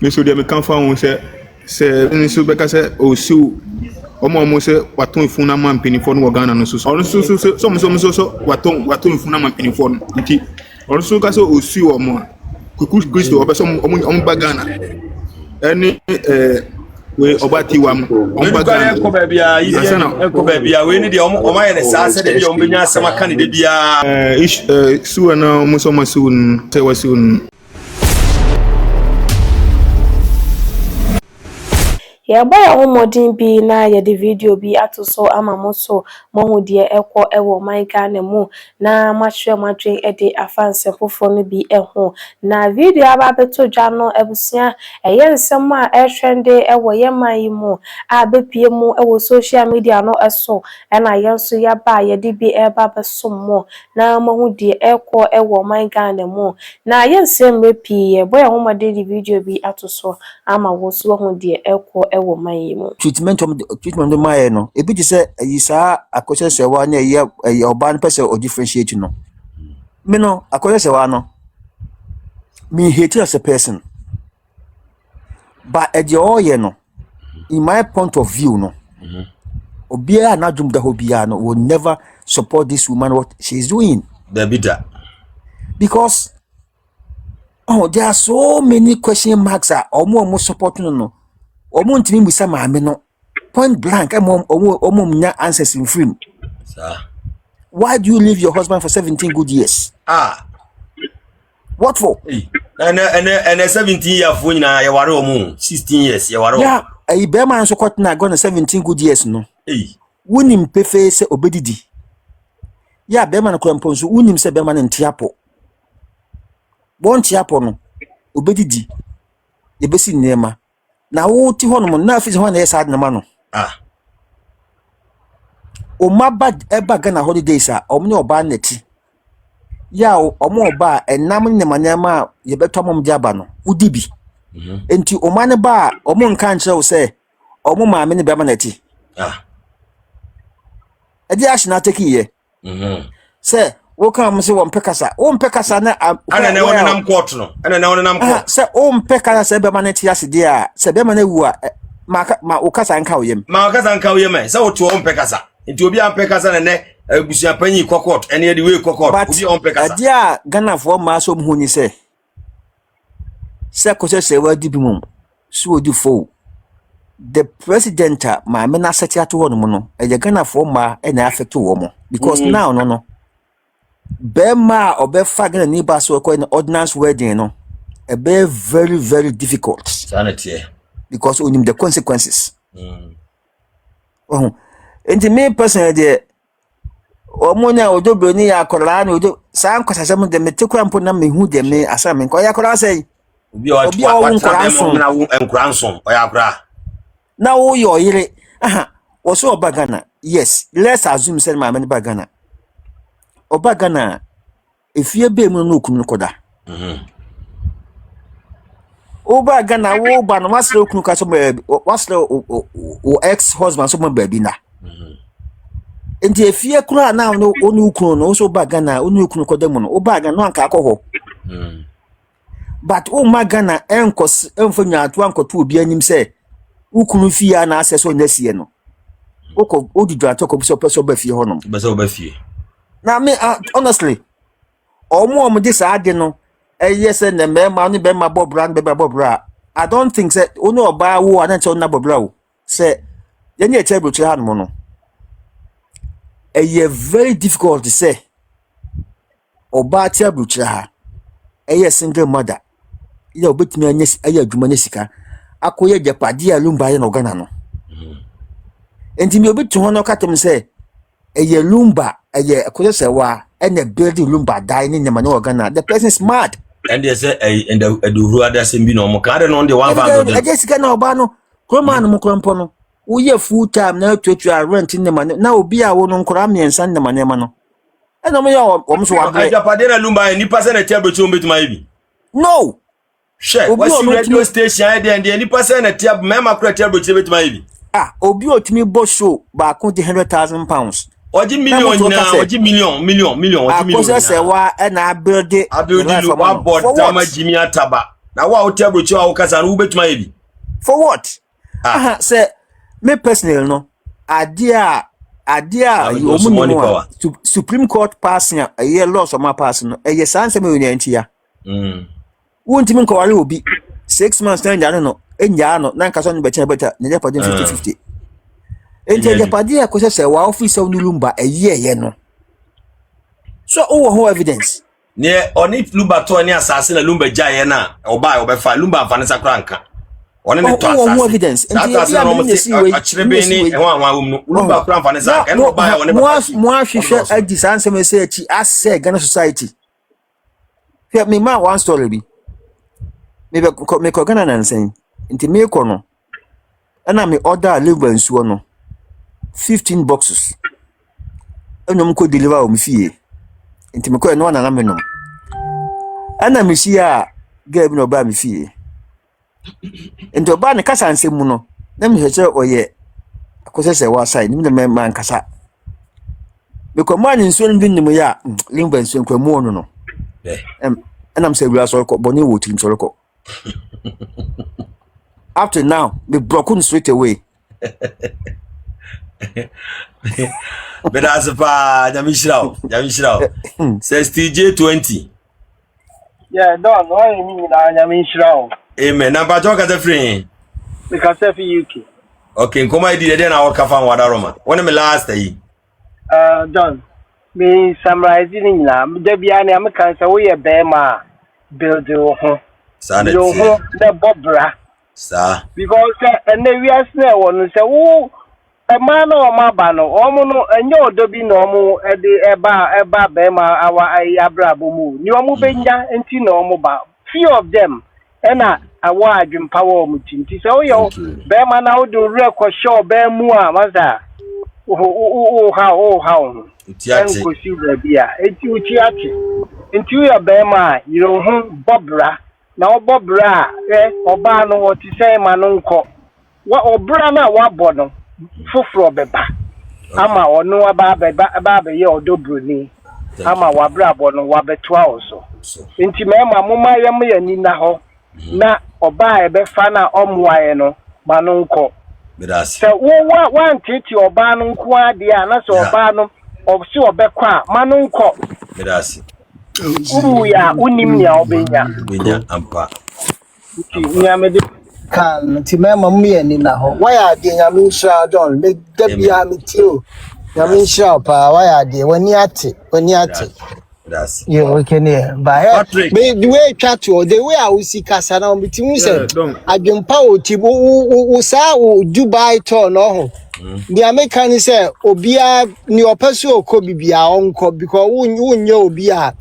me so de me kan fa won se ni so be ka se o si omo se waton funa man penifo no Ghana no so so waton funa man penifo nti on so ka se o si omo kuku Kristo obeso omo ba Ghana eni we obati wam omo Ghana ko ba bia yi ko ba bia we ni de omo aye ne sa se de bia omo benya asema kan de bia su na omo so masun se wasun ya ba ya homodin bi na ya de video bi atoso amamoso mohu de ekwo ewo man Ghana mu na mahwe madwen ede afanse fofo no bi eho na video aba beto dwa no ebusia eye nsem a trende ewo ye man yi mu abepie mu ewo social media no eso na yenso ya ba ya de bi eba besom mo na mohu de ekwo ewo man Ghana mu na yensem repi ye boya homodin de video bi atoso amawoso ho de ekwo ewo man treatment my no e bi say yisa Akosua Serwaa na ye oban person o differentiate no me no Akosua Serwaa no me hate as a person but at your no in my point of view no obia na dum da hobia no will never support this woman what she is doing because there are so many question marks are almost supporting no omo ntimi mbisa maame no point blank omo nya answers in frame sir. Why do you leave your husband for 17 good years? What for? And 17 years for na ya ware omo 16 years ya ware. Yeah, e be man so kwat na go na 17 good years no. Wonim pefe se obedidi. Ya be man ko mponso wonim se be man ntiapo. Bon tiapo no obedidi. Ye besi nema. Na wo ti hono na afisi ho na yesa na ma no o maba eba Ghana holidays a omne oba nati ya omo oba enam ne manema ye beto mom di aba no udibi enti o mane ba omo nka nkyere wo se omo maame ne be ma nati edi ashina take ye se wo kan se wo mpekasa na ana na wona nam court no ana na wona nam court se o mpekasa se be ma nati aside a se be ma na wu a ma ukasa nka oyem ma ukasa nka oyem se wo to o mpekasa nti obi ampekasa na ne Abusuapanin court ene de we court obi ompekasa dia Ghana for ma so mhu ni se Akosua Serwaa di bimum so odi fo the president ma me na seti ato wono no e Ghana for ma e na affect wo mo because now no Bema obefa Ghana ni ba so ko in ordinance wedding no e be very very difficult sanity because onim the consequences and me personally de omonya odobro ni akola na odo san kwasasem de metekura mpo na mehu de me asame ko ya kola sei obi o nkranson o ya kura na wo yo yire wo so oba Ghana yes let's assume say ma me ba Ghana oba Ghana efie be mu no okunu koda oba Ghana wo ba no masle okunu ka so wasle o ex husband so mo ba bi na enti efie kura na no onu okunu no so oba Ghana onu okunu koda mu no oba Ghana no anka akọ but o ma Ghana enkos enfanya atu ankoto obi anim se okunu fie na aseso nyasie no oko odidwa to ko bi so peso ba fie ho no be so ba fie na me honestly omo dis ade no yes na me ma no be ma bobra I don't think say onu oba wo ananche onu bobra wo say yenye echebruchi han mo no very difficult to say oba echebruchi ha single mother ya obetimi anya adwuma ne sika akoye Ghpagetv lumba ya no Ghana no enti me obetu ho no katem say lumba Akosua Serwaa and building lumba die in the man Ghana. The person is mad. And they say and the who other same be no more carry on the 100. I just can obano Croman Mukrampono. We full time now to rent in the man. Now be a one on Kramian San the Manemano. And no me almost one Ghpagetv lumba any person a table to meet my no. Share what's your radio station and any person a table member table to meet my Obio to me boss show back £100,000. Oji million. Akosua Serwaa na build one board dama Jimmy Ataba. na wa o table chi wa kasa no betuma ebi for what say me personally no idea you omu Supreme Court passing a year loss of my passing a year sanse me onyantia won't even call obi 6 months time ya no enya no na nka so no becha becha ne depa 50-50 enti depa dia ko se wa office of nulumba a year ye no so who evidence ne oni lumba to ni asase na lumba jaye na oba lumba afane sakranka oni ne to asase evidence enti ya no achirebe ni enwa wom lumba kran afane sakranka no oba oni mo ahwehwe adisanse me say achi ase Ghana society here me ma one story bi me ko Ghana nansen enti me ko no ana me order liver nsuo no 15 boxes enyom ko deliver o me fie enti me ko no na me no ana me sia gabe no ba me fie enti oba ne kasa nsem mu no na me heche oye Akosua Serwaa side ni me man kasa me ko man nsuo no bi nim ya liver nsuo ko mu no and I'm saying we are so boni wo tim so ko after now me broken straight away but as pa Jamishraw says TJ20 yeah no me na Jamishraw amen number talk at the free because of UK okay come I did then I work fan wadaroma when me last day John me summarizing na de bia na me kan say we e be ma build ho sanity the bobra sir because and the we as na won say wo e ma na o ma ba no o mu no enye odobi na o mu e de eba be ma awa abrabo mu ni o mu benya enti na o mu ba few of them ena awa adwempa wo mu tinti say o yo be ma na o do record show be mu a maza how Tiati ko si bia enti uchi ati enti you be ma you hu bobra na obobra oba no what say ma no nko wa obra na wa bono foforo beba ama ono aba be ye odobro ni ama wa bra bono wa betoa oso enti ma moma yem yani na ho na oba ebe fa na omoaye no ma no nko bedasi so wa ntiti oba no nko ade a na so oba no obsi obekwa ma no nko bedasi ya unim ya obenya ampa nyamede kan ti mema mye ni na ho waya de nyamisha John le dabia mitio nyamisha pa waya de wani ate that's yo okay ne ba me the way chat o the way I see kasa na bitimi say adwempa o ti wo sa o Dubai tour no ho the American say obia ni opeso okọ bibia onko because wonye obia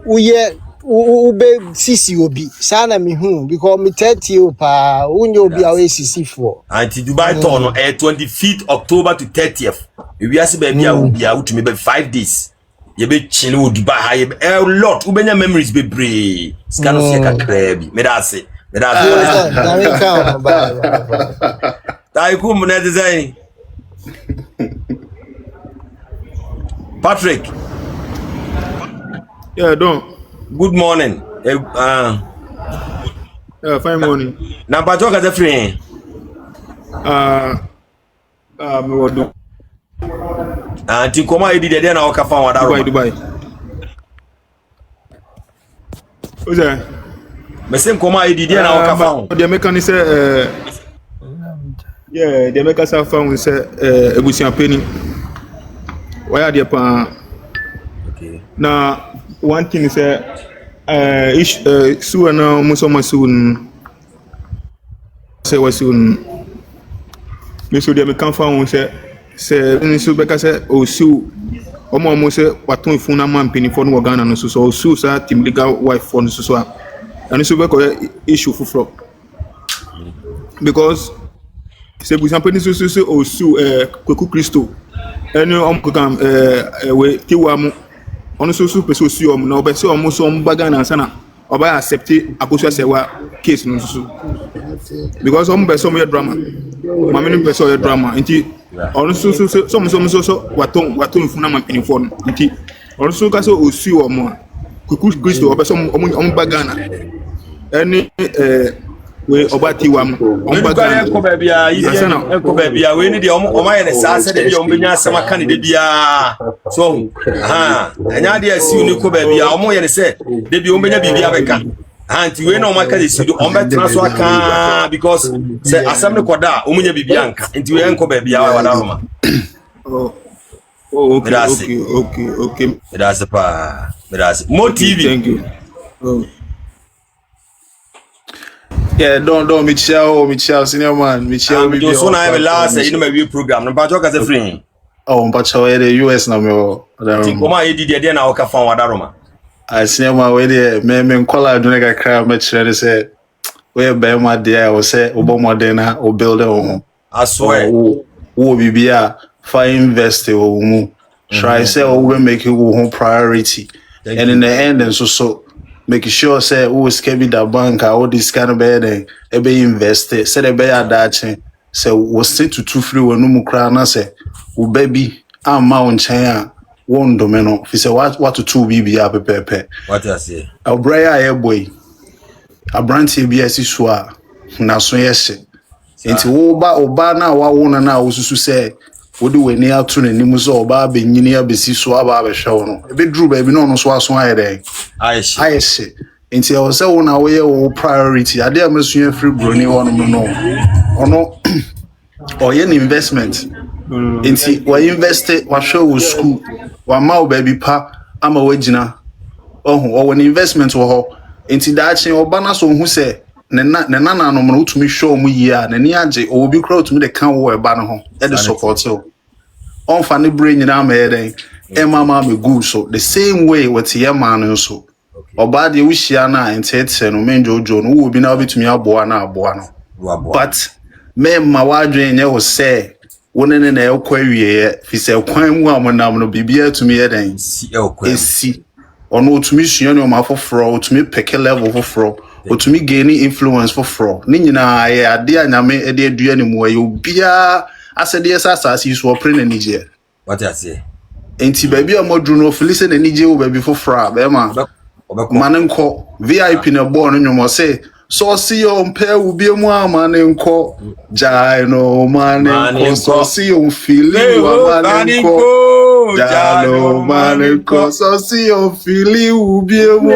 uye ube sisi obi sana mi hu because me 30 pa wonye obia we sisi for anti Dubai tour no 25th October to 30th we are be bia obia utumi be 5 days ye be chile wo Dubai ha ye a lot ubenya memories be bre skano se kakra bi me da se American ba dai ku mo na design Patrick. Yeah, don't. Good morning. Fine morning. Number talk at the free. Me what do? Anti koma edi de na waka fan wadaro. Dubai. Who's that? Me say koma edi de na waka fan. The American say yeah, the American say fan say Abusuapanin. Why are they pa? Okay. Now one thing is su na musoma soon say was soon. Me so they can find say so because say o su omo say waton fun na man peni for no Ghana no so su sa team Legalwives for no so and so be ko issue for because say Abusuapanin so o su Kweku Kristo eni omkam we tiwamu ono so person si na obe se omo so mbaga na sana oba accept Akosua Serwaa case no so because omo be so me drama mama ni be so drama nti ono so waton funa man penifo nti ono so ka so osi omo Kweku Kristo obe so omo mbaga na any we obati wam ombaga ko bebia yidi ko bebia we ni de omaye ne saa se de ombenya asema ka ne de bia so anya de asiu ni ko bebia omoye ne se de bi ombenya bibia beka anti we na omaka de sido ombetra so aka because se asem ne koda omunya bibia nka nti we enko bebia wa da roma okay That's Mo TV. Thank you. Yeah, don't Michelle, senior man. Michelle, we so na have last you know my program. No pa talk as a free. Oh, but the US na me o. Think o ma e di de na o ka fa wadaroma. I senior man we dey me call do na kakra me kire say we be ma dey o say obomode na o build o. I swear. Wo bibia fa invest o mu. Try say o we make it wo priority. And in the end and so making sure say who is keeping the bank all this kind of bed and be invested say the be that say was say to 2 free when no kra na say wo baby amount chen won domino fi say what to 2 bibia pepepe what I say obraya air boy abranti bi asiso a na so yese enti wo ba na wa wona na wo susu say wodi weni atu nanim so oba benyini abesi so aba abehwe no ebe duru ba bi no so aso ayede ayese enti e wo se wo na wo ye wo priority ade amasua free broni wono no ono oye an investment enti wa invest wa show wo school wa ma wo ba bi pa ama wagina oho an investment wo ho enti da achen oba na so hu se ne nana no mo utumi show mu yi a ne ni age o bi kra utumi de kan wo eba no ho e de support o on fa ne brain na ma eden e mama me good so the same way with your man so oba de wo hia na entete no menjojo no wo bi na obetumi aboa na aboa no but me ma wadwen nye wo say wonene na ekwa wiye fi se kwan mu amonam no bibia tumi eden esi ono utumi sua ne o ma foforo utumi peke level foforo otumi gain influence foforo ni nyina ye ade anyame ede adua ne mu aye obia asede asasi so opre na nije what I say enti baby amodru no felise na nije wo baby foforo be ma manenko VIP na bo no nyomo say so see you mpe ubie mu amanenko jai no manenko so see you feeling amanenko jai no manenko so see you feeling ubie mu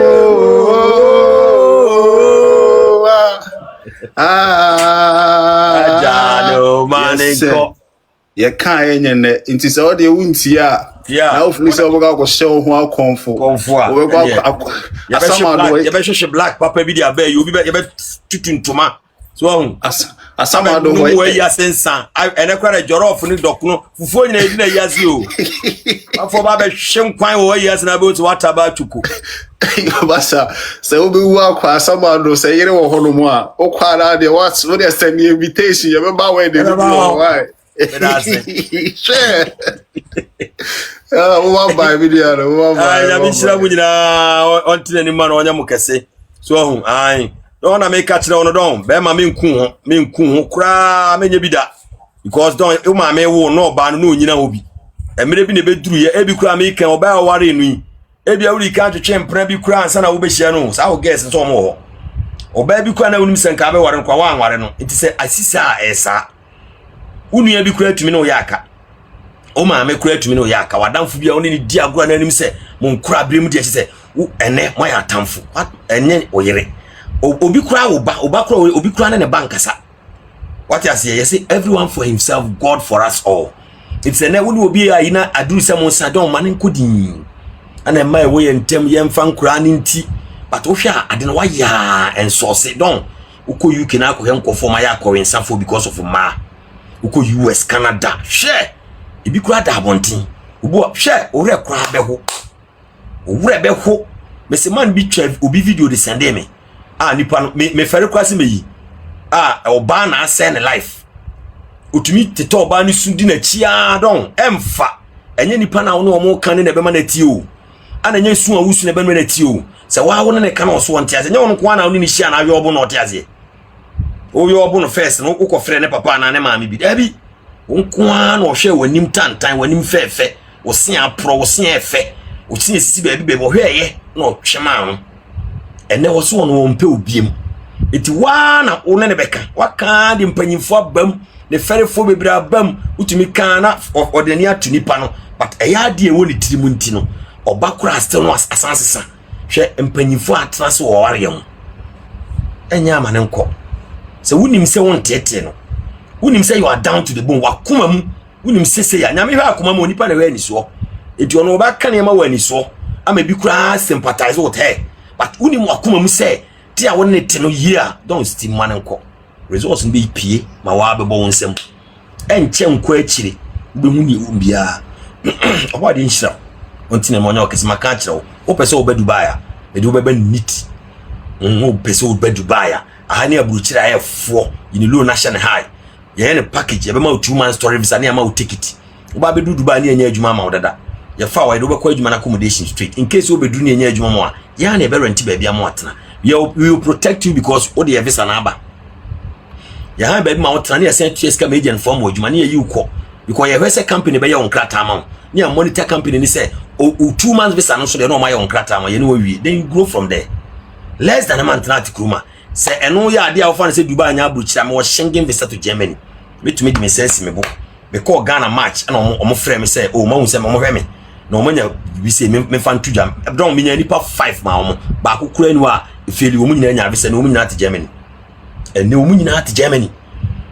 Jalo manenko ye kan enye ne nti se o de wunti a na o funu se o ga ko show ho akonfo o be ko asama do ye be hwehwe black papa bi dia ba ye obi ye be tutuntuma so asama do no we ya sensa ene kwara jorof ni dokno fufuo nyina edi na yazi o afọ ba be hwe nkwan wo yas na be o wata ba tuku basa se obi wu akwa asama do se yire wo hono mu a o kwara de what dey send invitation ye be ba we dey why share wo ba video no wo ba ya bi shira mu nyina onti ni ma no onya mu kese so ohun ai no na me catch no don be ma me nku ho kura menye bi da because don e ma me wo no ba no nyina obi emere bi ne be duru ye e bi kura me kan oba aware nu yi e bi awuri kan twetwe mpra bi kura ansa na wo be hia no sa wo guess so mo ho oba bi kura na wonim senka be ware nkwa wa anware no nti se asisa esa unu bi kura tumi no yaka o ma me kura tumi no yaka wadamfo bia oni ni di agora na anim se mon kura brem di se ene mo ya tamfo enye oyere obi kura oba kura obi kura na ne bankasa what you say you say everyone for himself God for us all it's ene woni obi ayina aduru se mon sadon man nkodi ana mai wo ye ntem ye mfa nkura ni nti but wo hwa ade no wa ya ensource don uko UK na akọ henkofo ma ya akọ ensafo because of ma uko US Canada share ibi kura da abontin ubo share ore kura beho me se man bi twa obi video de sende me nipa me fere kwase meyi oba na ase ne life otumi tete oba ni sudi na chia don emfa enye nipa na wo mo kan ne be ma na ti o ana nye su awusu ne be na ti o se wa wo ne kan oso wonte ase nye won ko na wo ni hia na awe obo na ote ase o yo obo no first no ko frɛ ne papa na ne maami bi dabi wonko na o hwɛ wanim tantan wanim fɛfɛ wo se apro wo se efe wo se sisi ba bi be bo hwɛ ye na o twema no ene wo so no wo mpe obiem iti wana one ne beka waka de mpanyimfo abam ne ferefo bebra abam utumi kana odani atu nipa no but eya de e woni tirimu nti no obakura still no asansesa hwe mpanyimfo atena se wo ware yam enya amane nko se wonim se won tete no wonim se you are down to the bone wakoma mu wonim se ya nyame hwe akoma mu nipa na we ani so eti ono obaka ne ma wani so ama bi kura sympathize with her but wonim wakoma mu se tia won ne te no year don't steam man nko results be pie ma wa bebo wonsem enche nko akire be hu ni umbia oba de nshira ontine mo nya okese maka akire wo pese wo be Dubai a e de wo be nit wo pese wo be Dubai a ahani aburuchira ayefo in low national high ye ne package ye be ma 2 months story visa ne ma ticket wo ba be Dubai ne anya adwuma ma wodada ye fa wa de wo be kwa adwuma na accommodation straight in case wo be du ne anya adwuma mo a ya na be rent ba bia mo atena we will protect you because what the visa na aba ya ha ba bi ma wotena ne yesen tues ka agent form adwuma ne yi ukọ because ye wese company be ye on krata ma ne monitor company ni say 2 months visa no so de no ma ye on krata ma ye no wi then you grow from there less than a month na tikruma say eno ya ade a ofan say Dubai anya abruchira me Schengen visa to Germany betumi di me sense me bo me call Ghana match na omo frɛ me say oh ma hu say mo hwɛ me na omo nya bi say me fan to jam don me nya nipa 5 ma omo ba ko kura nu a efeli omo nyina nya visa na omo nyina to Germany ene omo nyina to Germany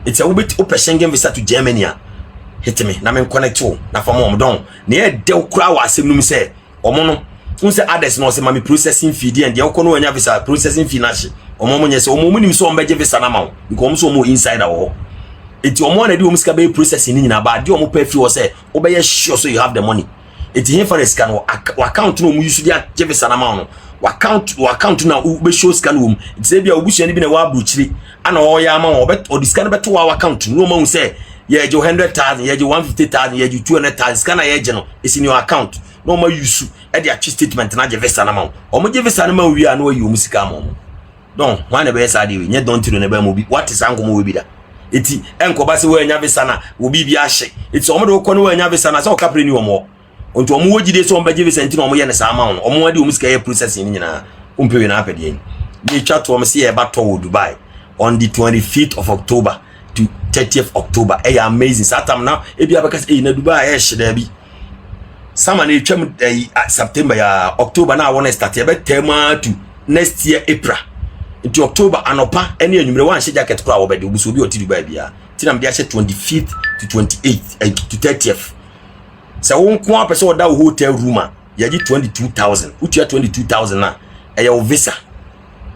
it's a bit open Schengen visa to Germany a hit me na me connect wo na fa mo don na e de kura wa asem num say omo no un say others no say mami processing fee dey and dey okono anya visa processing fee na she omo mo nya say omo mo nim so ombeje visa na ma wo because omo so omo inside awo eti omo na dey omo ska be processing ni nyina ba dey omo pay fee wo say obeye sure so you have the money eti here for scan wo account no omo use dey visa na ma no account na be show scan wo eti say bia obusu ni bi na wa abruchiri ana o ya ma wo be o scan be to wa account no ma wo say ye je 100,000 ye je 150,000 ye je 200,000 scan na ye je no is in your account no ma use e dey atchi statement na je visa na ma o mo je visa na ma wi a na o yi o musika ma mo don wan na be sa dey we nye don tiro na be mo bi what is anko mo we bi da eti enko ba se we nya visa na wo bi ahye eti o mo do ko no we nya visa na se o kapre ni o mo onto o mo wo gide so o be je visa enti no o mo ye ne sa ma o mo ade o musika ye processing ni nyina o mpe we na apede yin ni chat to o mo se ye ba to wo Dubai on the 25th of October to 30th October amazing satam na e bia be ka se na Dubai hye bi sama na etwam September ya October na wona start ya be tema to next year April into October anopa ene anwumre wan hye jacket kura wo be de obuso bi oti Dubai bia tinam dia hye 25th to 28th to 30th so won ko apese oda hotel room a ya gi 22,000 utua 22,000 na eya o visa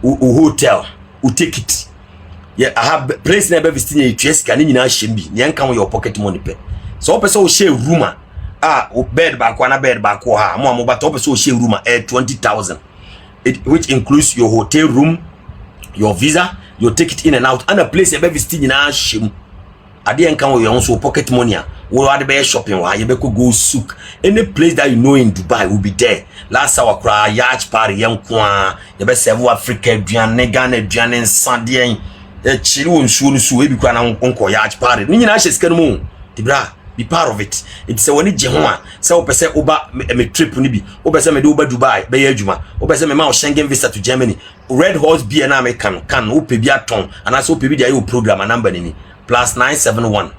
o hotel o ticket yeah I have place na be visiting you cheska ni nyina hye bi ne nkan your pocket money pe so opese o share room a o bed back one bed back ha mo ba to opese o share room 20,000 which includes your hotel room, your visa, your ticket in and out, and a place you be visiting na shim ade enkan wo your own pocket money wo ade be shopping wa you be go souk any place that you know in Dubai will be there last hour cry yacht party yanko a you be serve Africa aduane Ghana aduane nsade e chiri won suo no suo e bi kwa na nko yacht party ni nyina hye sika no mu tibra be part of it it's woni je ho a se wo pese oba me trip ni bi wo pese me de oba Dubai be ya adwuma wo pese me ma Schengen visa to Germany red horse beer na me kan wo pe bi aton ana so pe bi dia your program number ni +971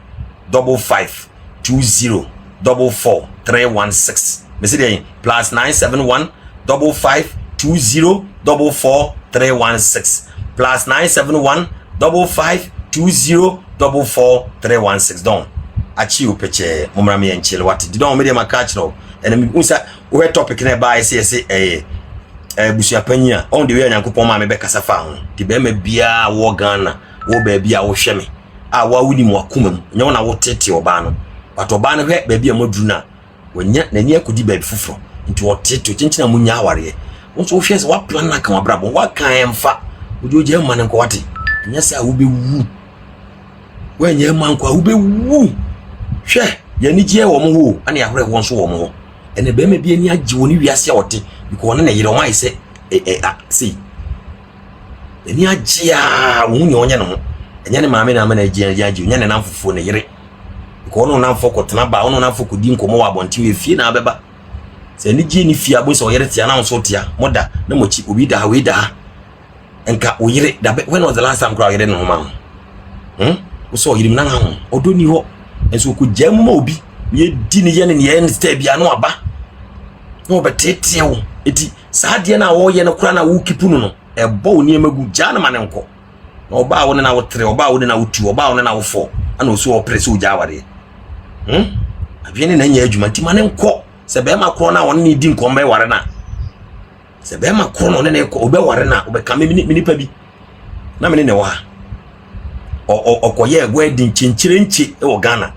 55 20 44 316 me say dey +971 55 20 44 316 +971 55 20 44 316 don achi opeche momra me enchele what did don me dey makach no and me unsa we topic na ba say Abusuapanin a on the way Nyankopon ma me be kasa fa ho di be ma bia wo Ghana wo ba bia wo hwe me a wa wuni mu akoma mu nya wona wo tete oba no but oba no hwe ba bia moduru na wonya nani akodi ba fufuro nti wo tete chinchina mu nya aware wonso wo hwe se wa plan na kan abrabo wa kan emfa wo je ma nko wate nya se a wo be wu wa nya ma nko a wo be wu hwe ya ni je wo mo wo ana ya hore wonso wo mo ene be ma bia ni agye woni wiase a wote because na yire won say see eni agye a wo nya onye no enya ne maame na ma na agye nya ne namfofo ne yire because no namfo kotena ba ono namfo kodi nkomo wa bonte we fie na beba se ni gye ni fie abo so yire tia na nso tia moda na mochi obi da ha we da enka oyire da when was the last time cry yire no ma wo so yire mna ho odoni ho enso ko jamma obi ye di ne ye ne ye stay bia no aba no betete wo eti saa de na wo ye no kura na wo kipu no ebo oni emagu ja na mane nko na oba wo ne na wo tre oba wo ne na wo tu oba wo ne na wo fo ana o so opress o ja ware abiene na nya adwuma ti mane nko se be ma kro na won ne di nko mbe ware na se be ma kro no ne ne ko obe ware na obe ka me nipa bi na me ne wa okoye egwe di nchinchinchi e wo Ghana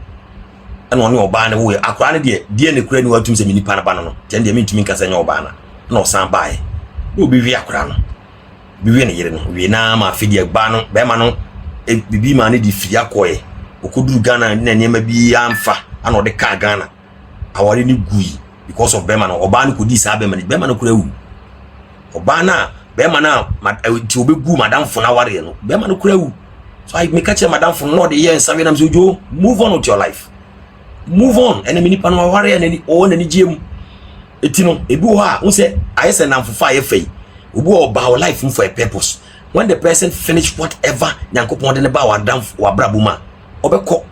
ana oni oba na wo akra ne de ne kura ni watum se me nipa na ba no je de me ntumi nkasa nya oba na o san bae no bi wi akra no bi wi ne yire no wi na ma fidi egba no be ma no bibi ma ne di fidi akoye okoduru Ghana na niema bi amfa ana o de ka Ghana awari ni gui because of Bema no oba no kodi sa Bema no kura wu oba na Bema na ti obegu madam fo na ware no Bema no kura wu so I make catch madam fo no de yen sabe na so jo move on with your life move on ene mini pa no ware ene o na ni giem etino ebi wo a un say ayese na mfofa ye fei obi oba life for a purpose when the person finish whatever nyankopon de ne ba wa dam wa brabuma obekọ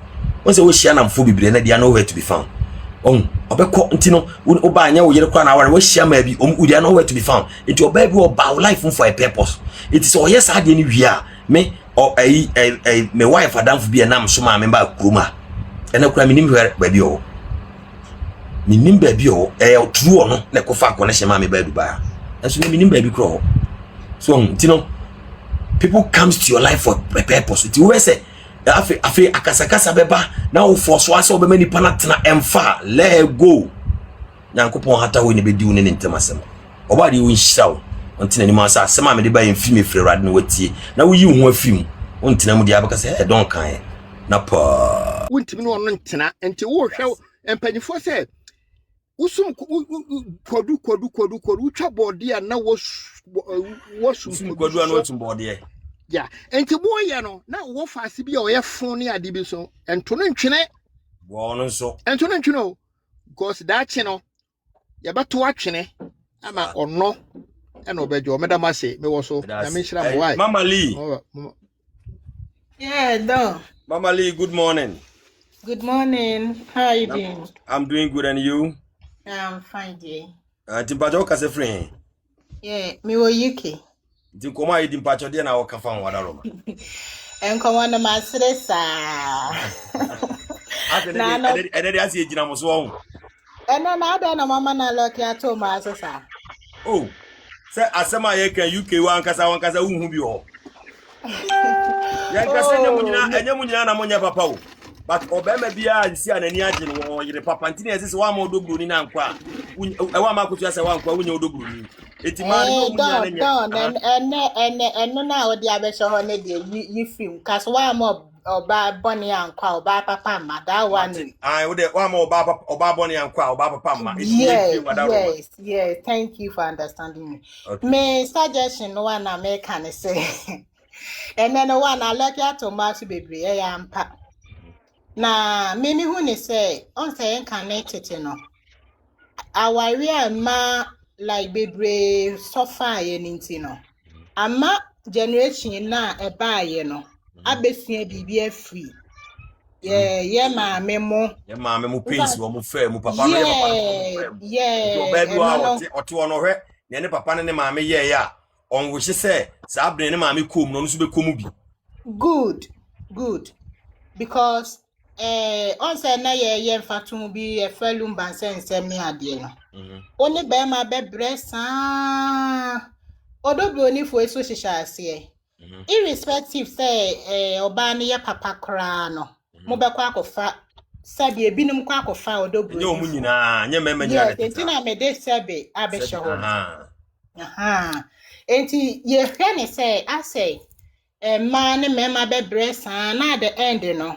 un say wo hia na mfo bibre na dia nowhere to be found obekọ ntino oba anya wo yere kwa na ware wo hia ma bi dia nowhere to be found it oba bi oba life for a purpose it is o yes ade ni wia me o me wife adam fo bi na mso ma me ba kuruma ena kura minim hwere ba bi o minim ba bi o true no na ko fa connection ma me ba Dubai enso minim ba bi kro so ntino people comes to your life for a purpose it we say afi akasakasa beba na wo force wa se obema nipa na tena emfa let go nyankopon hata wo ne bedi wo ne ntemasem oba de wo nhyaw ontina ni ma sa asema me de ba emfi me frɛ rad no watie na wo yi ho afim ontina mu de abaka se don kan na pa wontimi no no ntena enti wo hwɛ empanyifo se usum kodu utwa body a na wo sum kodu an watum body ya enti boye no na wo faase bi a o ye fon ne ade bi so ento no ntwene wo no so ento no ntwene o because that che no ya beto atwene ama ono ena obejo meda ma se me wo so na me hira mo why Mama Lee Yeah, no. Mama Lee, good morning. Good morning. How are you doing? I'm doing good, and you? I'm fine, dear. Timpacho kase free. Yeah, me wo UK. Tinkoma yi timpacho dia na waka fa wada roma. Enkomo na masire sa. Ade de asi ejina mo so won. Ena na ada na mama na lock ya to ma so sa. Oh. Say asema ye kan UK wan kasa unhu bi ho. Ya kasa enye munyina na munya papa o. But obema bia nsi anani age no yire papa ntini ese wa ma odobru ni na nkwa. Ewa ma kutu ase wa nkwa wunya odobru ni. Eti ma no munyina na eno na odi abesho ho ne de yi film cause wa ma oba boni ankwa oba papa ma that one. I would wa ma oba boni ankwa oba papa ma. Yes, thank you for understanding me. Okay. Me suggestion one na me can say. And then one I like ya to match baby ampa. Na mimi hu ni say on say connected you know. Our real ma like baby suffer anything no. Ama generation na e ba ye no. Abesua bibia free. Yeah, ma memo. Yeah, ma memo pains wo mo fair mo papa no ye papa. Yeah. Obabi wa oti ono hwe. Ne papa ne ma me ye ya. On wo say sa abne ne ma me kom no so be komu bi. Good. Because on say na ye mfatum bi e falum ban sensem ni ade no. Oni be ma be bresa. Odobro ni fo eso hihya ase. Irrespective say oba ne ye papa kra no. Mo be kwa akofa sabe ebinum kwa akofa odobro. Nye omu nyina, nye mema nyina. Yes, entina me de sabe abehye ho. Enti ye hwe ne say I say man ne mema be bresa na the end no.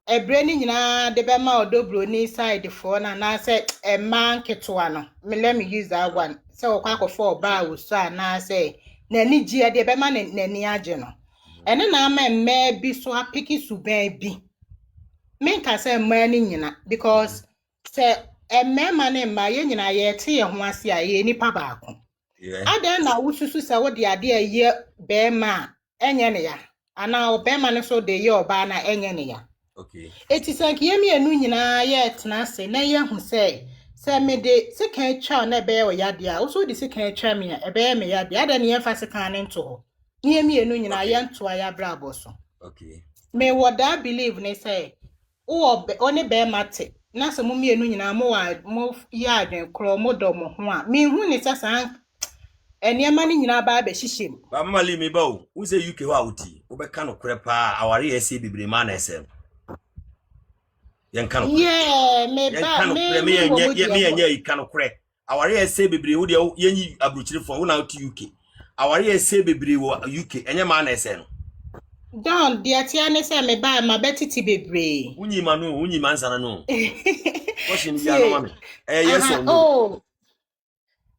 Ebre ni nyina de be ma odobro ni side for na say man ketewa no. Let me use that one. Say okwa akofa oba wosu na say na ni gie de be ma na ni age no. Ene na ama me bi so apiki suban bi. Me ka say man ni nyina because say mema ne ma ye nyina ye te ye ho ase a ye nipa baako. Ada na wususu se wo de ade ye be ma enye ne ya. Ana be ma ne so de ye oba na enye ne ya. Okay. Eti sank ye me anu nyina ye tena se na ye hu se me de sekan twa na be o yade a wo so de sekan twa me a be me yade ada ne ye fa sekan ne nto ho. Ye me anu nyina ye nto ya brabo so. Okay. Me what I believe ne say o oni be mate na se mo me anu nyina mo ya adwen kro mo do mo ho a me hu ne sasa eniema ni nyina ba be hihiem Ba mama li me ba o wo say UK wa wuti wo be ka no kre pa aware ese bebre ma na ese yen ka no yeah me ba me yen ka no kre aware ese bebre wo de yenyi abruchirefo wo na wuti UK aware ese bebre wo UK enye ma na ese no don dia tia ne se me ba ma betiti bebre unyi ma nsana no question ya no mama yes or no oh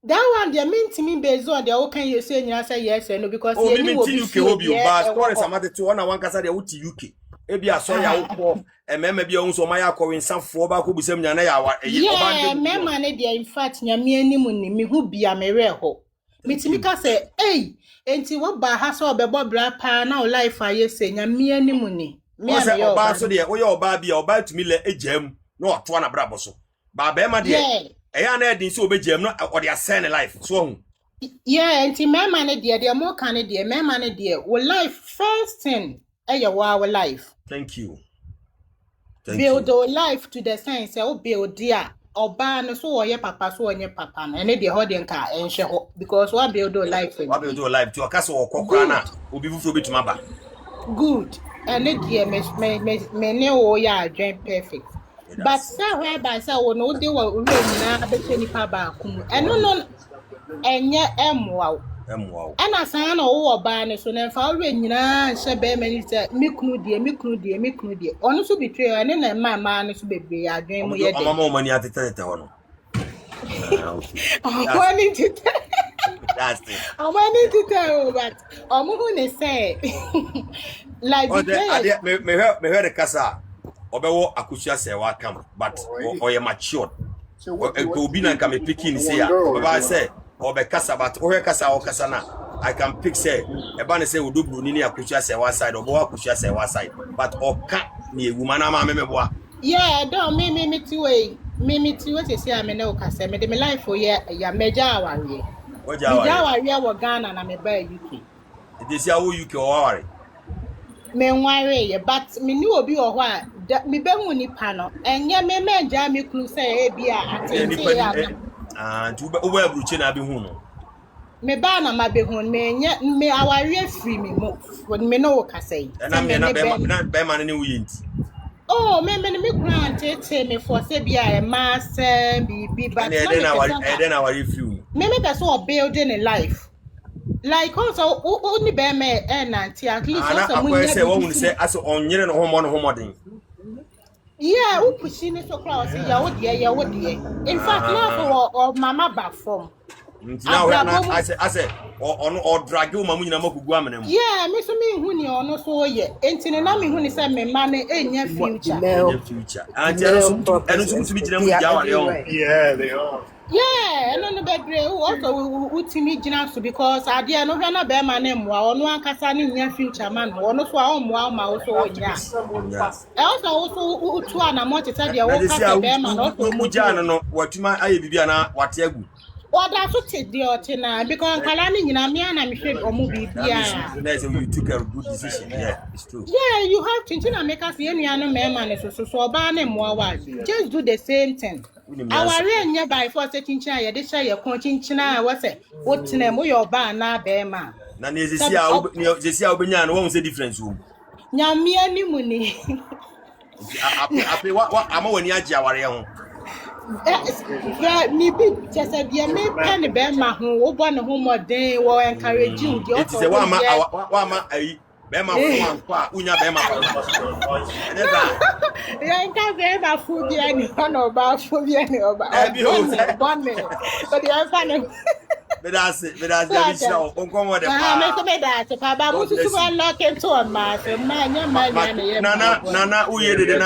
that one they mean to me based on the can you say nyina say yes or no because you need to UK will be bad story samade to one one kasa de wuti UK ebi aso ya wo mema bia unso ma ya kọwe nsafo ba ko busam nya na ya wa oba mema ne de in fact nyame animu ni me hu bia mere ho mitimi ka say enti wo ba ha so obebo bra pa na o life aye say nyame animu ni me am yo oba so de wo ye oba bia oba tumi le ejam na oto na bra boso ba be ma de eya na edin so obejam no o de asend life so hu enti mema ne de mo kan ne de mema ne de wo life first thing wa life. Thank you. Build your life to the sense o build dia oba no so oye papa so onye papa na ene de ho de nka enhwe ho because what build your life to akase okokora na obi fufu betuma ba good ene de me ne o ya adwen perfect but say whereby say wo no de wo ure nyina abetwe nipa ba akum eno no enye emwa ana san na wo oba ne so na fa ure nyina hye be mani say mikunu die onu so betray ene na ma ne so bebre adwen mu ye de mama mani atete ho no wanting to tell. That's it. I wanted to tell, but I'm going to say, like, me heard the casa. Obewo Akosua Serwaa camp, but or matured. To be na come picking say ya. Oba say obe casa, but ohe casa o casa na. I can pick say eba say odobru ni Akosua Serwaa side, obo Akosua Serwaa side, but oka ni woman ama memeboa. Yeah, don't me too. Me too. What you say? I mean, no, cause me de me life for ya meja awari. Meja awari wa Ghana na me buy UK. It is ya UK or awari. Me worry, but me knew obi or what. Me be hu nipa no. Enye me meja me kunu say e bia atente ya. To over bruche na be hu no. Me ba na ma be hu me awari free me mo. Me no ka say. Na me na be man ni uyinti. Oh, me grant it me for say be a master be but then our review. Me person building a life. Like also only be me auntie at least also we say one say as on nyere no homo yeah, who pushing it so close ya wo die. In fact, now for mama back from. Now I say or drag you mamu nyina makugu amene mu. Yeah, me so me hu ni ono so ye. Enti na me hu ni say me ma ne enya future. And enu so mi gina mu ja wale on. Yeah, they are. Yeah, no bebre also utimi gina so because ade no hwe na be ma ne mmoa ono ankasa ne nya future man ono so a mmoa ma wo so onya. Also utu ana mo tete de wo ka be ma no so mu ja no watuma aye bibia na wate agu. Oda so te de otina because kala ni nyina me ana me hwe omo bibia. You took a good decision. Yeah, it's true. Yeah, you have to make us enu anu me ma ne so oba na mmoa wa. Just do the same thing. Our anya by for chinchina ye de share your chinchina what say what na mo your ba na be ma. Na ne zesi a obenya no won say difference wo. Nyame animu ni. Ape wa ama wani agi aware ho. Me be just a be me pen be ma ho wo bo ne ho modern wo encourage you. It is a wa ma ayi be ma fo anko a unya be ma fo. Ya nka be ma fu bi ani ono ba fu bi ani oba. Bonne. But you have fun. That's the show. Onko de pa. Me so be that pa ba mu su so lock into a ma so ma nya Nana uye de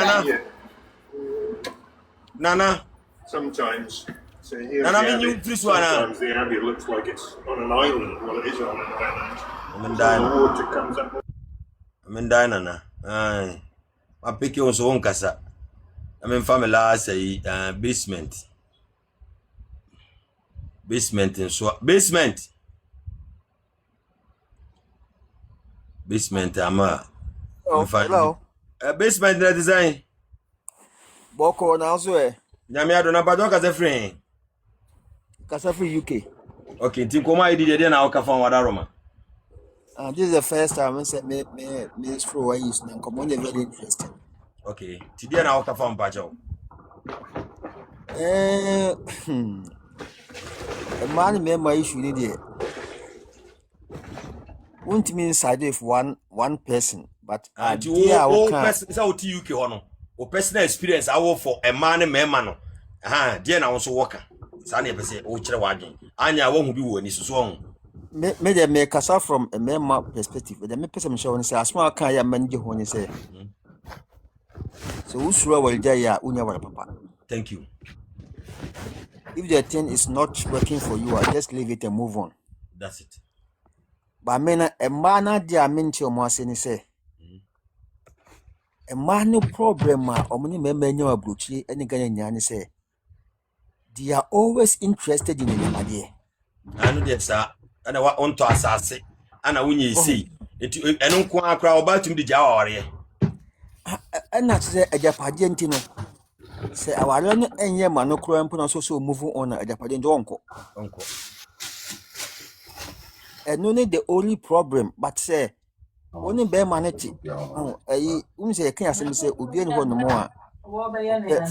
Nana. Sometimes. So here Nana we have you it. this one. Sometimes the Abbey looks like it's on an island. Well, it is on an island. I'm in So the water comes up. Nana. Aye. I pick you on so kasa. I'm in family last basement. Basement and so basement. Basement Hello. Basement design. Boko now so Nyame ado na badon kasa free. Kasa free UK. Okay, think come I did na waka fan wada Roma. This is the first time I said me through I use and come on very interesting. Okay, today na waka fan pacho. A man me my issue ni there. Won't mean inside if one person, but idea person is out UK hono. O personal experience I work for a man and no. Dear na also worker. Sani pe say o kire wadwen. Anya wo hu bi wo ni so me dey make kasa from a member perspective. The me person show say asma kan ya manje ho ni say. So usura walja ya unya wala papa. Thank you. If the thing is not working for you, I just leave it and move on. That's it. But mena a man dia minchi o mo ase ni say. A man no problem omni memenya abrochi any Ganya nyane say. They are always interested in the idea. I know that sir. And I want to assassin. And I win you see. It I don't quite crowd about him the Jawari. And that's a Ghpagetv. Say our learn and ye man no crime put so move on a Ghpagetv uncle. And no need the only problem, but say only bear manity. Oh, I say can say Ubi and one more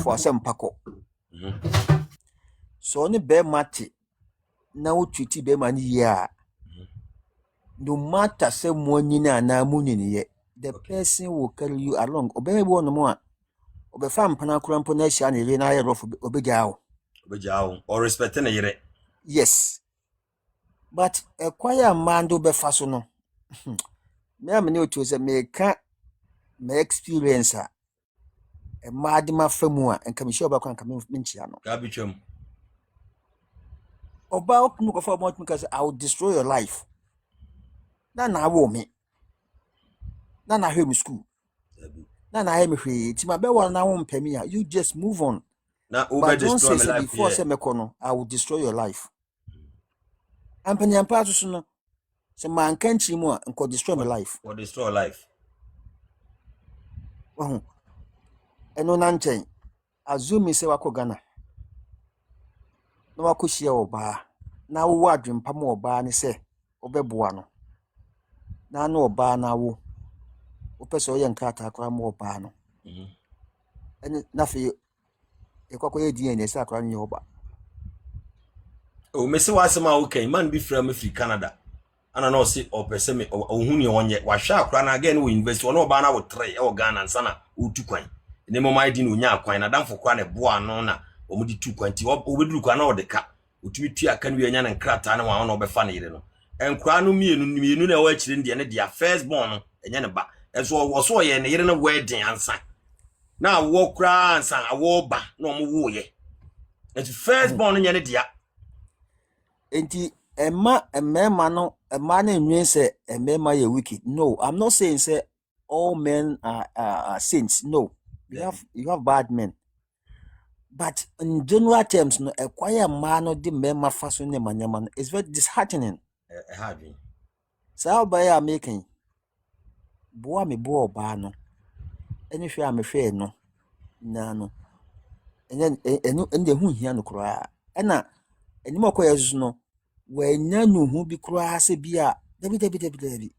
for some paco. So only bear mati now treaty bear money ya. No matter say money na money the person will carry you along. Obey one more. Obey fam panakrampo na sha na ire na rough obejao. Or respecting a Yes. But a quiet man do be faso no. Me am new to say me can me experience a madima famua and come show back and come menchiano. Gabichem. About no for about because I will destroy your life. Na wo me. Na hear me school. Na hear me hwe. Ti ma be wa na wo mpami a you just move on. Na but don't destroy say my life before say me kono I will destroy your life. Ampani ampa so no. Se man kanchi mu a nko destroy my life. Or destroy life. Oh. Eno na nchen. Azumi se wako Ghana. Na wako hia oba. Na wo adwempa ma oba ne se obeboa no. Na no oba na wo. Opese oye nkata akwa ma oba no. Ene na fe ekwakoye DNA se akwa nyi oba. Oh, me se wasema okay, man be from Canada. And I know see or person me or who you want yet. Washa cran again we invest one oba na with 3 or Ghana and sana u2 kwan. Ne mo my din unya kwan na dan for kwan e boa no na o mo di 2 kwan ti obedu kwan na o de ka. Otumi tua kan wi anya na nkrata na wa no obefa na yire no. Enkra no mienu na wa chire ndie ne dia first born no enya ne ba. Eso wo so ye ne yire na wedding ansa. Na wo kra ansa awo ba na o mo wo ye. It's first born nya ne dia. Enti emma no emma na nwen say emma ye wicked. No, I'm not saying say all men are saints. No. You have bad men. But in general terms, no a quiet man no the memma faso ne manyama is very disheartening. Having. So how by ya making boa me boa ba no. Any hwe am hwe no. Na no. And then hu hia no kra. Na enimo koyesu no wanya no hu bi kra se bia dabi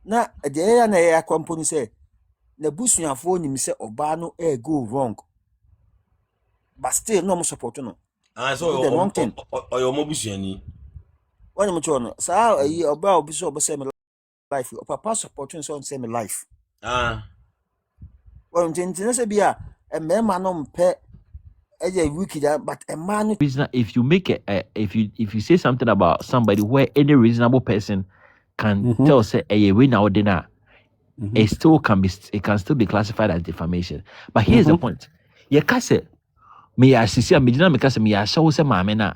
na de ya na ya kwamponi se na busuafo nim se oba no go wrong but still no mo support no So the wrong thing or your mobusuani wani mo chono sa ayi oba obi so obo se me life o papa support so on se me life wani tintin se bia e mema no mpe wicked, but a man. If you make if you say something about somebody where any reasonable person can tell say a way now dinner, it can still be classified as defamation. But here's the point: you can say Me ya sisi me jina me kasa me ya shawo se maame na.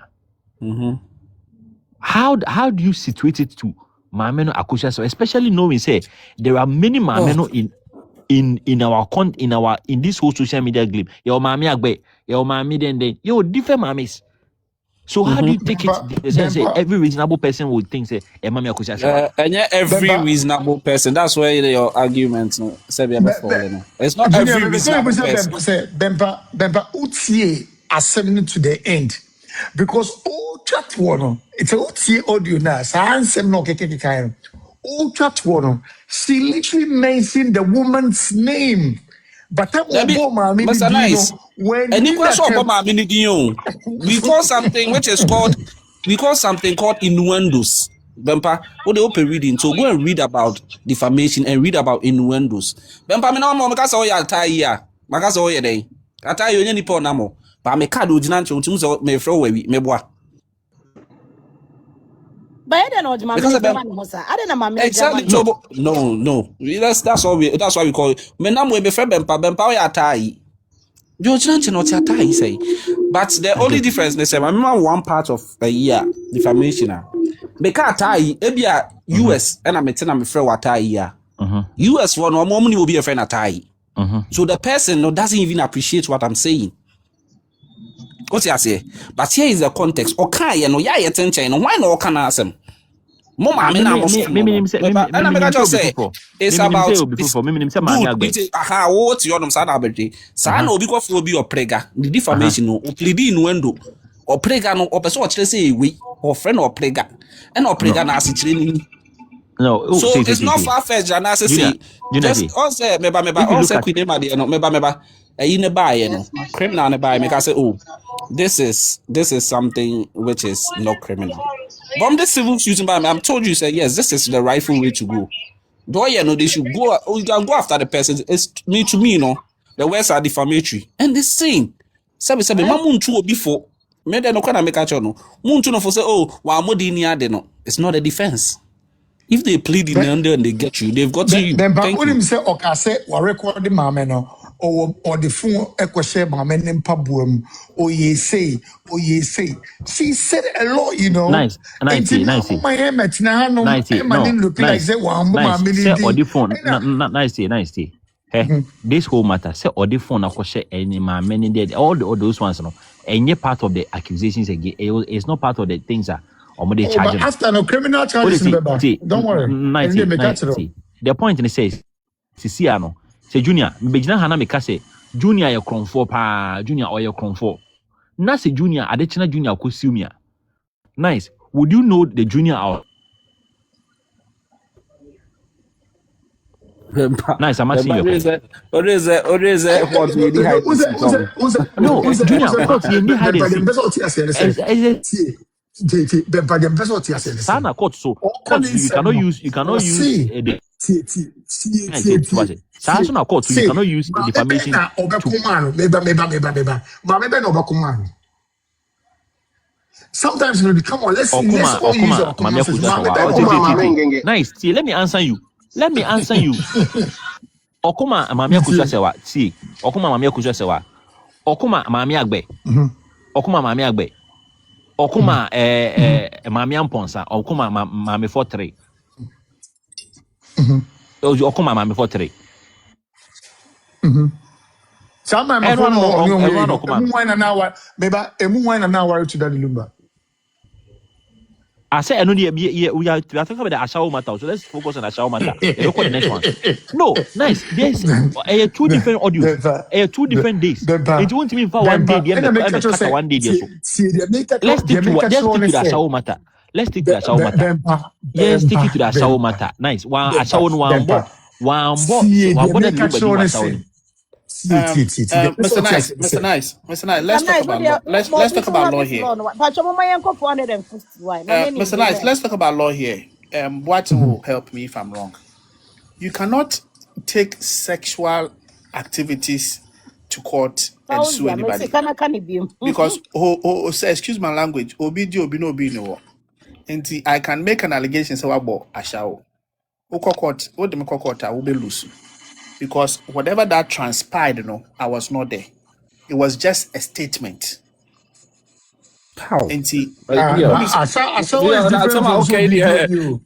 How do you situate it to maame no Akosua Serwaa, especially knowing say there are many maame no in this whole social media game. Your maame agbe, your maame then yo different maames. So how do you take it? The sense say every reasonable person would think say maame Akosua Serwaa. And every reasonable person. That's where your argument no say be falling. It's not Junior, every reasonable person. Bempa, utie assembly to the end. Because all chat one, it's a utie audio now. Ansem no keke. All chat one, she literally mentioned the woman's name. But that Mr. Nice. when And you question about my we call something which is called innuendos. Bempa, what they open reading. So go and read about defamation and read about innuendos. Bempa, me no more because all your tie here. Because all your day. I tell you any po namo. But me card original to me throw away me boy. But I don't know the I don't know exactly. No. That's why we call it. Me namo me friend Bempa your tie. The original not your tie say. But the only difference is I remember one part of a year defamation. Because tie ebia US and I'm telling my friend what tie here. US one or more money will be a friend at tie. So the person doesn't even appreciate what I'm saying. What you say? But here is the context. Okay, you know, yeah, attention. Why no can ask him? Mama, I mean, it's about what you know, Saturday. San or because will be your prega, the defamation, or pleading innuendo, or prega, or person say we, or friend or prega, and or prega as training. No, so it's not far-fetched, and as I say, just also, meba, in a buy, you know, criminal in a buy, make I say, oh, this is something which is not criminal. From the civil suit, I'm told you, say yes, this is the rightful way to go. Do you know they should go? You can go after the person. It's me to me, you know. The words are defamatory, and the same. Sabi, mamun tu before. Me de no kana make a chono. Mun tu no for say, oh, wa modi ni ade no. It's not a defense. If they plead in under and they get you, they've got you. Then, but when him say, okay, say, we record the mama no, or the phone echo share mama name pabuum, or ye say. She said a lot, you know. Nice. My helmet now, no, nice. Look like say one mama say or the phone. Nice. Hey, this whole matter. Say or the phone. Akoshe any mama dead. All those ones, no. Any part of the accusations again. It's not part of the things that. But after no criminal charges, don't worry. Nice. The point in says, Sisiano, say Junior, Bejina Hana Mikase, Junior, your cronfor pa, Junior or your cronfor. Nasi Junior, Adechina Junior Kusumia. Nice. Would you know the Junior out? Nice, I'm asking you. What is it? What do you hide? No, Junior, what you need hide? Sana court so court you cannot use the court you cannot use defamation sometimes you become on let's use nice. See, let me answer you. Okuma Mami Akosua Serwaa. See, Okuma Mami Akosua Serwaa. Okuma Mami Agbe. Okuma Mami Agbe. Okuma Mami Amponsa. Okuma Mami 43. Okuma Mami 43. Some I said, I know we are talking about the Ashawo matter, so let's focus on Ashawo matter. Look at the next one. No, nice. There's two different audios, 2 different days. It won't mean for one day. One day. Let's stick to the Ashawo matter. Let's stick to the Ashawo matter. Yes, stick to the Ashawo matter. Nice. One Ashawo one Mr. Nice. Let's talk about law here. Mr. Nice, let's talk about law here. What will help me if I'm wrong? You cannot take sexual activities to court and sue anybody. Because, excuse my language, obi no. And I can make an allegation say about Ashao. Court, what the court I will be loose. Because whatever that transpired, I was not there. It was just a statement. How? And see, Asa is different from okay, video.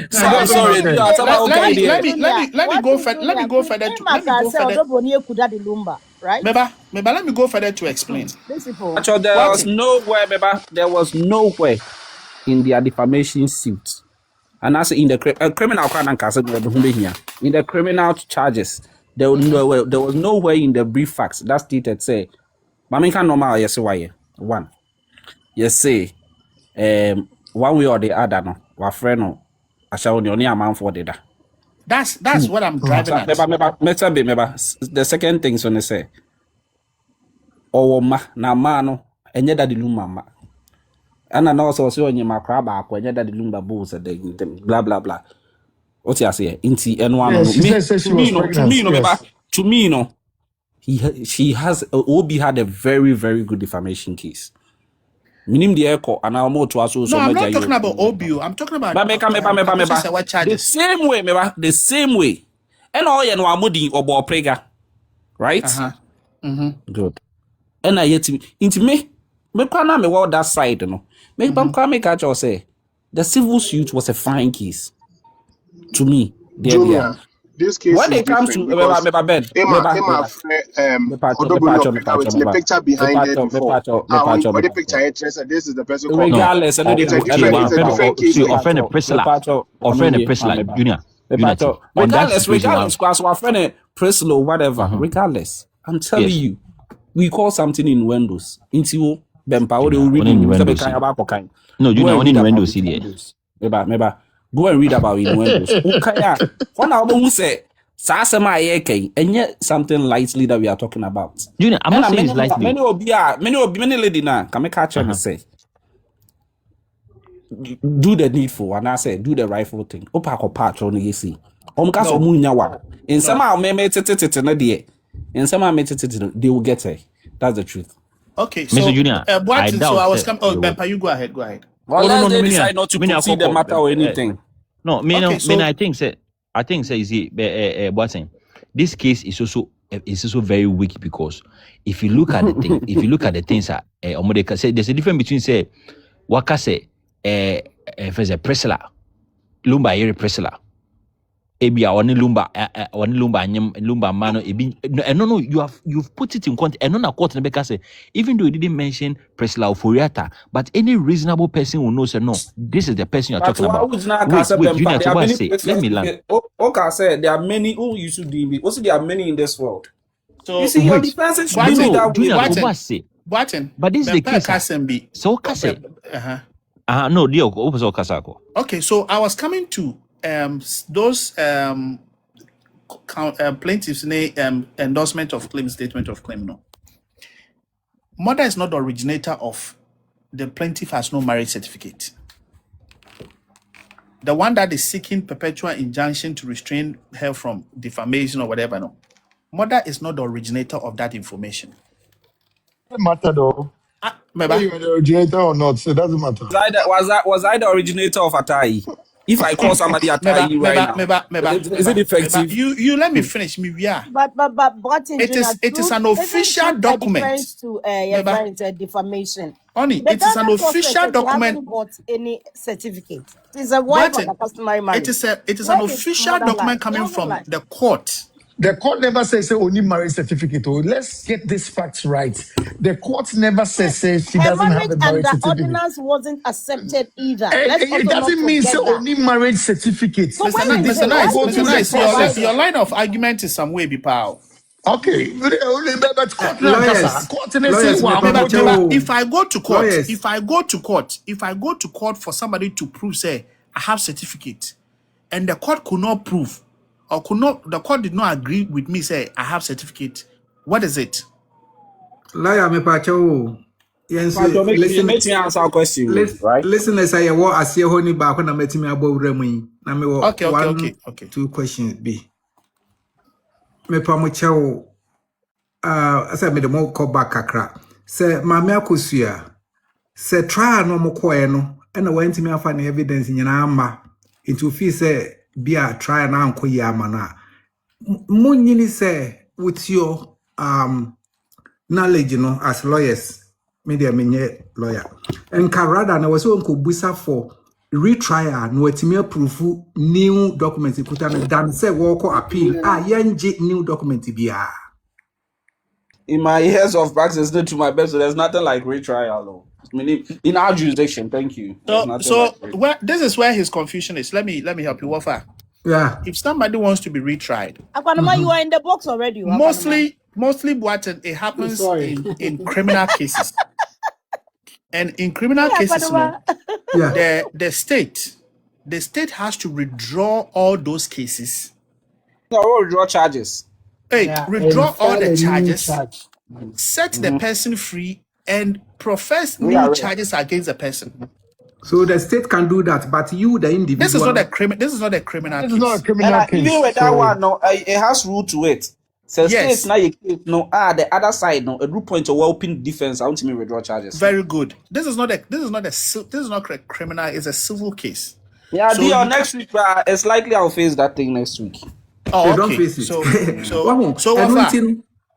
sorry. Let me go further to right? Maybe let me go further to explain. Actually, there was nowhere in their defamation suit. And that's in the criminal in the criminal charges. There was nowhere in the brief facts that stated say, Mami can normal yes why one. Yes say one way or the other no, our friend no, I shall only amount for the. That's what I'm driving at. The second thing so they say. Oh ma na mano enye da diluma. And I also see on your macraba when you're the lumba bulls at the blah blah blah. What's he say? Inti and one to me, no. She has Obi had a very, very good defamation case. Minim the echo and I'm more to us. No, I'm not talking about Obi. I'm talking about the same way, the same way. And all you know, I'm moody or prega, right? Good. And I yet into me can't me what that side, you know. Make catch or say the civil suit was a fine case to me. Junior, this case when it comes to the picture behind it before. The picture this is the person. Regardless, regardless, because our friend Priscilla, whatever. Regardless, I'm telling you, we call something in windows into. No, Junior, only in Windows CD. Maybe go and read about in Windows. One album say Sasama and yet something lightly that we are talking about. Junior, I'm not saying it's lightly. Many lady now can catch and say do the needful and I say do the rightful thing. Opako patch on the AC. In some in some they will get it. That's the truth. Okay, so Mr. Junior, I was coming. Oh, Bempa, you go ahead. Well, no, decide not to proceed the matter or anything. No, I think say Watson, this case is also very weak because if you look at the thing, things that Omodeka say, there's a difference between say Waka say if a Priscilla, Lumba Eri Priscilla. Ebia one lumba mano no you've put it in context and no court because even though you didn't mention Priscilla Oforiata, but any reasonable person will know say no, this is the person you're talking about. Wait, let me learn. Okay, say there are many who used to do it. Also, there are many in this world. So you see your defense but this is the case. So Kase. No, deal. Okay, so I was coming to those plaintiffs' endorsement of claim, statement of claim. No, mother is not the originator of the plaintiff has no marriage certificate. The one that is seeking perpetual injunction to restrain her from defamation or whatever. No, mother is not the originator of that information. Doesn't matter though. Whether you are the originator or not, so it doesn't matter. Was I the originator of Atai? If I call somebody Atai right now, is it effective? You let me finish. But it is an official document. To defamation. Only it is an official document. Got any certificate? It is a wife of the customary marriage. It is an official document coming from the court. The court never says only marriage certificate. Oh, let's get these facts right. The court never says she doesn't have a marriage certificate. Ordinance wasn't accepted either. It doesn't mean only marriage certificate. So Mr. Your line of argument is some way be power. Okay, but if I go to court for somebody to prove say I have certificate, and the court could not prove. Or the court did not agree with me, say, I have certificate. What is it? Lawyer, me pacho. Listen, answer our question, right? Listen, as I walk, I see a honey back when I met me above Remy. Okay. Two questions be. Me pamucho. As I made a more call back a crack. Say, Mamma Akosua. Say, try no more coino, and I went to me and find evidence in your armor. Into fee say. Be a try now yamana. Munini say with your knowledge, as lawyers, media menye lawyer. And Karada, na was uncle Busa for retrial, no etimia proof new documents ikutana than say walk appeal. Yanji new document biya. In my years of practice, not to my best, so there's nothing like retrial. Though. Meaning, in our jurisdiction, thank you. There's nothing So like where this is where his confusion is. Let me help you, Wafa. Yeah. If somebody wants to be retried, Akwanoma, you are in the box already. mostly what it happens in criminal cases. And in criminal cases, the state has to withdraw all those cases. No, withdraw charges. Withdraw all the charges, set the person free, and profess new charges against the person. So the state can do that, but you, the individual. This is not a criminal. This is not a criminal case. It's not a criminal case. Even with that one, no, it has rule to it. So Yes. states now you no the other side no a group point of open defense. I want to withdraw charges. Very good. This is not a criminal. It's a civil case. Yeah, So Dion, next week it's likely I'll face that thing next week. Oh, okay. Don't face it. So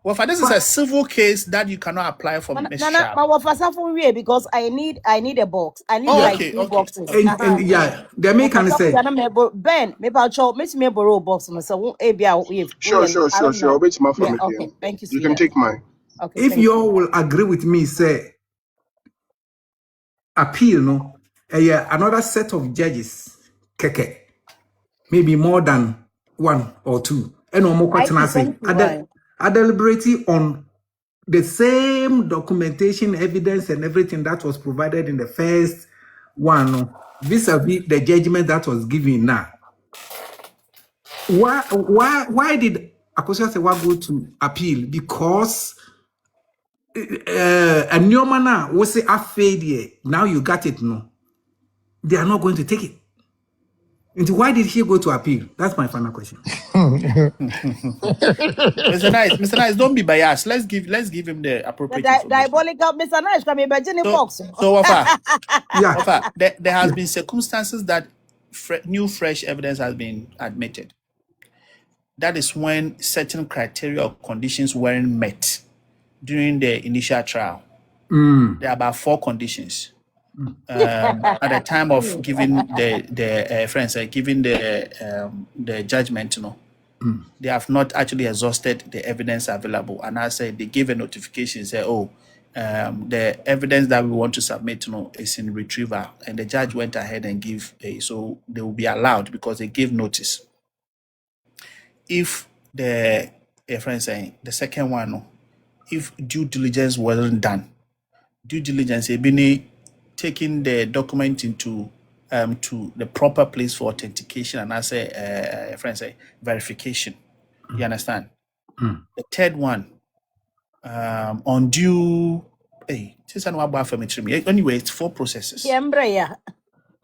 Wafa, this is a civil case that you cannot apply for Ms. Sharp. Because I need a box. I need okay. boxes. And yeah, they may can say Ben, maybe I'll show me borrow box. So Sure. Which my family? Okay, thank you. You can take mine. Okay, if you all will agree with me, say appeal, no, another set of judges, keke, maybe more than one or two, and no more are deliberating on the same documentation, evidence, and everything that was provided in the first one, vis-a-vis the judgment that was given now. Why did Akosua Serwaa go to appeal? Because a new man was say a failure. Now you got it, no. They are not going to take it. And why did he go to appeal? That's my final question. Mr. Nice, don't be biased. Let's give him the appropriate diabolical Mr. Nice come in box. So Wafa, there has been circumstances that new fresh evidence has been admitted. That is when certain criteria or conditions weren't met during the initial trial. There are about 4 conditions. At the time of giving the judgment, they have not actually exhausted the evidence available, and I said they gave a notification, say, the evidence that we want to submit, is in retrieval, and the judge went ahead and gave so they will be allowed because they gave notice. If the second one, if due diligence wasn't done, taking the document into to the proper place for authentication and verification. You understand? The third one, undue. Anyway, it's 4 processes.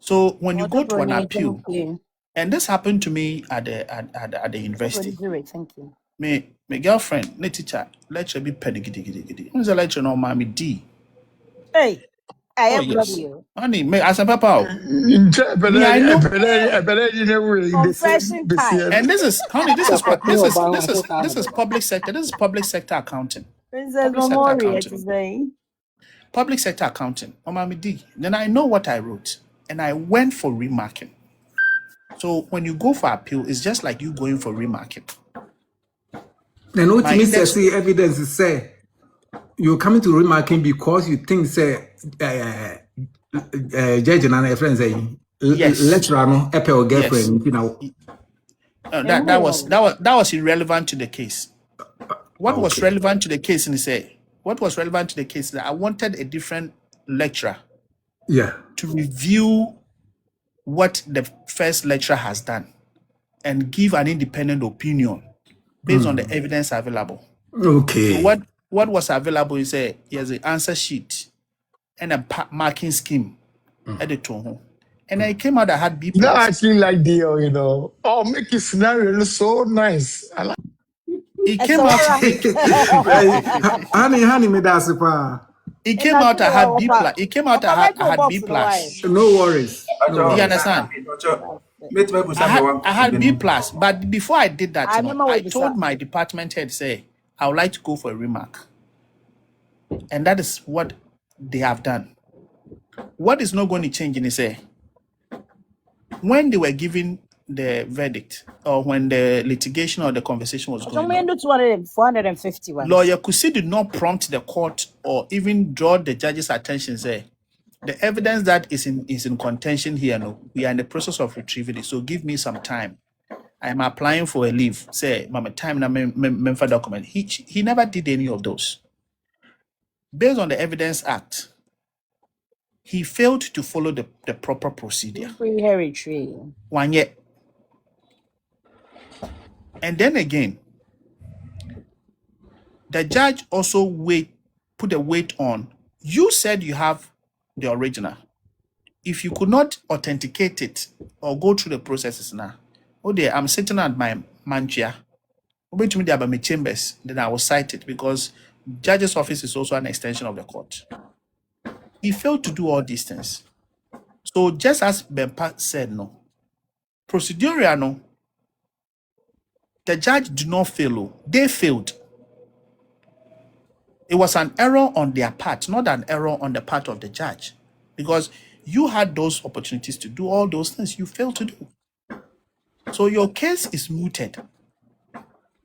So when you go to an appeal, and this happened to me at the university. Thank you. My girlfriend, my teacher, lecture be penny giddy. Who's a lecture no mommy D? Hey. I am you. Honey, as a papa. And this is honey. This is public sector. This is public sector accounting. Public sector accounting. Mama D. Then I know what I wrote, and I went for remarking. So when you go for appeal, it's just like you going for remarking. And what you see evidence is say you're coming to remarking because you think say judge and a friend say lecturer no or girlfriend, that was irrelevant to the case. What was relevant to the case, and say what was relevant to the case that I wanted a different lecturer to review what the first lecturer has done and give an independent opinion based on the evidence available. Okay. So what was available is here's an answer sheet and a marking scheme at the tone. And I came out, I had B+. That actually like deal, Oh, make a scenario look so nice. I like it came out. Honey, me that's it came out, I had B+. It came out, I had B+. No worries. You understand? I had B+, but before I did that, I told my department head, I would like to go for a remark. And that is what they have done. What is not going to change in say, when they were giving the verdict or when the litigation or the conversation was going on, 450 lawyer Kusi did not prompt the court or even draw the judge's attention. Say, the evidence that is in contention here, no, we are in the process of retrieving it. So give me some time. I am applying for a leave. Say, mama, time na memfa document. He never did any of those. Based on the Evidence Act, he failed to follow the proper procedure. One year. And then again, the judge also put a weight on, you said you have the original. If you could not authenticate it or go through the processes now, oh dear, I'm sitting at my mancha. Wait to me there about my chambers, then I will cite it because judge's office is also an extension of the court. He failed to do all these things. So just as Bempa said, no, procedural, no, the judge did not fail. They failed. It was an error on their part, not an error on the part of the judge. Because you had those opportunities to do all those things you failed to do. So your case is mooted.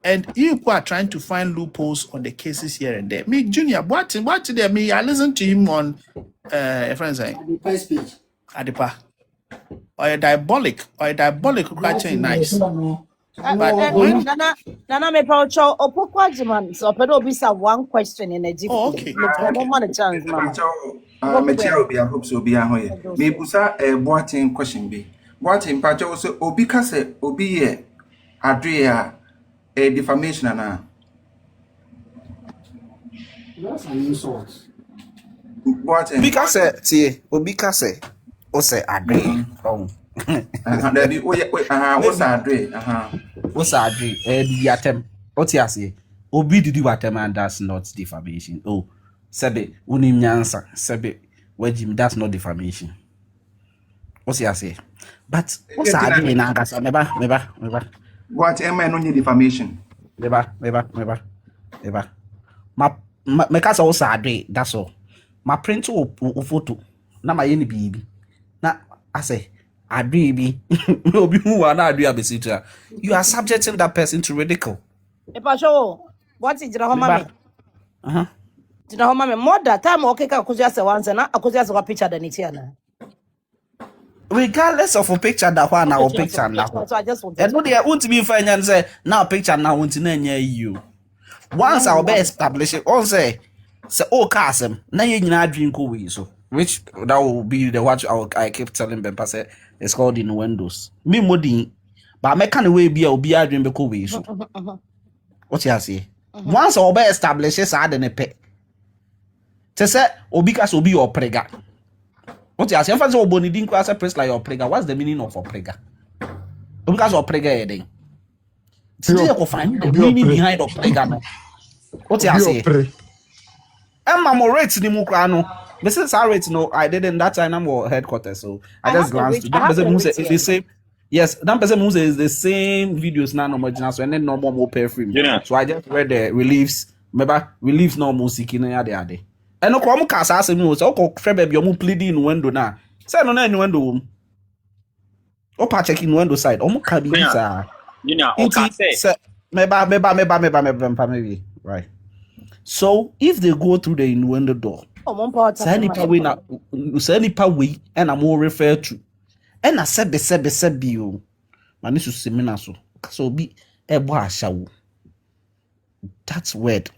And you people are trying to find loopholes on the cases here and there. Me, Junior, what did me? I listened to him on friends saying Adipa. Or a diabolic catching nice. Nana me paucho opokwajiman so pedo bisa one question in a different. Oh, okay. A chance, mama. Metia obi hope so obi ahoye. Me busa boatin question bi. Boatin pacho so obi ka se obi ye adre a defamation ana. That's an insult. Boatin Obi ka se tie obi ka se o se adre. Oh. That be what's adre? What's adre? Bi atem. What you say? Obi did atem and that's not defamation. Oh. Sebe unim nyansa sebe wajim, that's not defamation. What's you say? But what's adre na ngasa meba. What am I no defamation? Meba. Ma kasa what's adre, that's all. Ma print o photo na ma yeni bibi. Na I say adre obi hu wa na adre abesitra. You are subjecting that person to ridicule. Epasho, what is your mama? Dina homa me more that time okay ka Akosua Serwaa once na Akosua Serwaa picture than it here na. Regardless of a picture that one or picture now. So I just want and no there won't be fine and say now picture now won't near you. Once I'll be established on say oh Kasem na you drink away so which that will be the what I keep telling Bempa say it's called in windows. Me modin but me can way be a drink away so. What you say? Once I'll be established say the pay. Say obi kas obi or prega. What you say? If I say oboni didn't cross a press like your prega, what's the meaning of a prega? Obi kas or prega heading. Today I go find the meaning behind of prega no. What you say? I'm more rate ni mo krano. But since I rate no, I didn't that time I'm headquarters, so I just glanced to that person who say it's the same. Yes, that person who says the same videos now no original, so and then no more pay free. So I just read the reliefs. Remember reliefs no more seeking ade. And no come cast as me was okay baby you pleading in window na say no na in window o pa check in window side o ka bi sa you know okay say maybe right. So if they go through the innuendo door say nipa we and I'm all refer to and I said be you man this seminar so be ebo ashawo that's word